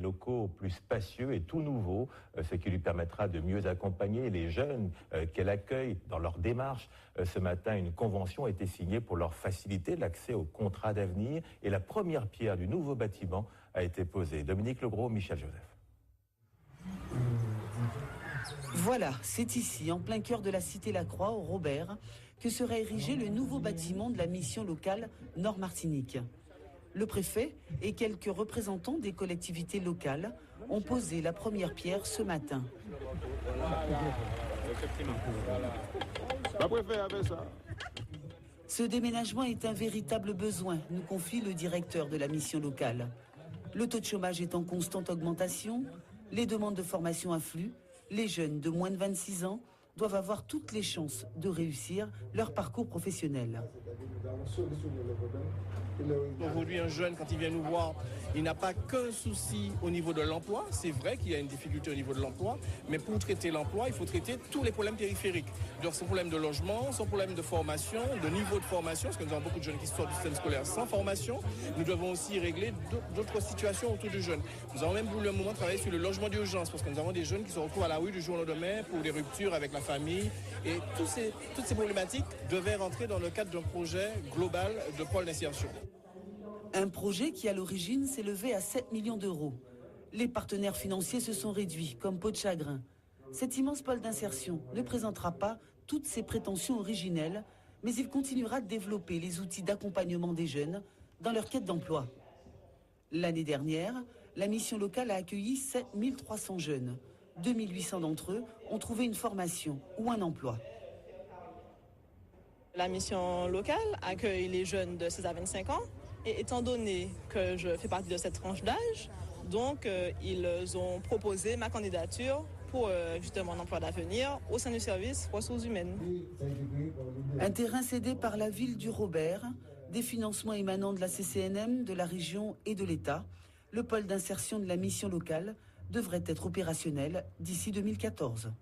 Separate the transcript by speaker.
Speaker 1: locaux plus spacieux et tout nouveaux, ce qui lui permettra de mieux accompagner les jeunes qu'elle accueille dans leur démarche. Ce matin, une convention a été signée pour leur faciliter l'accès aux contrats d'avenir et la première pierre du nouveau bâtiment a été posée. Dominique Legros, Michel Joseph.
Speaker 2: Voilà, c'est ici, en plein cœur de la cité Lacroix, au Robert, que sera érigé le nouveau bâtiment de la mission locale Nord-Martinique. Le préfet et quelques représentants des collectivités locales ont posé la première pierre ce matin. Ce déménagement est un véritable besoin, nous confie le directeur de la mission locale. Le taux de chômage est en constante augmentation, les demandes de formation affluent, les jeunes de moins de 26 ans doivent avoir toutes les chances de réussir leur parcours professionnel.
Speaker 3: Aujourd'hui, un jeune, quand il vient nous voir, il n'a pas qu'un souci au niveau de l'emploi. C'est vrai qu'il y a une difficulté au niveau de l'emploi, mais pour traiter l'emploi, il faut traiter tous les problèmes périphériques. Donc, son problème de logement, son problème de formation, de niveau de formation, parce que nous avons beaucoup de jeunes qui sortent du système scolaire sans formation. Nous devons aussi régler d'autres situations autour du jeune. Nous avons même pour le moment travaillé sur le logement d'urgence, parce que nous avons des jeunes qui se retrouvent à la rue du jour au lendemain pour des ruptures avec la famille. Et toutes ces problématiques devaient rentrer dans le cadre d'un projet global de pôle d'insertion.
Speaker 2: Un projet qui, à l'origine, s'est levé à 7 millions d'euros. Les partenaires financiers se sont réduits, comme peau de chagrin. Cet immense pôle d'insertion ne présentera pas toutes ses prétentions originelles, mais il continuera de développer les outils d'accompagnement des jeunes dans leur quête d'emploi. L'année dernière, la mission locale a accueilli 7300 jeunes. 2800 d'entre eux ont trouvé une formation ou un emploi.
Speaker 4: La mission locale accueille les jeunes de 16 à 25 ans. Et étant donné que je fais partie de cette tranche d'âge, donc ils ont proposé ma candidature pour justement un emploi d'avenir au sein du service ressources humaines.
Speaker 2: Un terrain cédé par la ville du Robert, des financements émanant de la CCNM, de la région et de l'État. Le pôle d'insertion de la mission locale devrait être opérationnel d'ici 2014.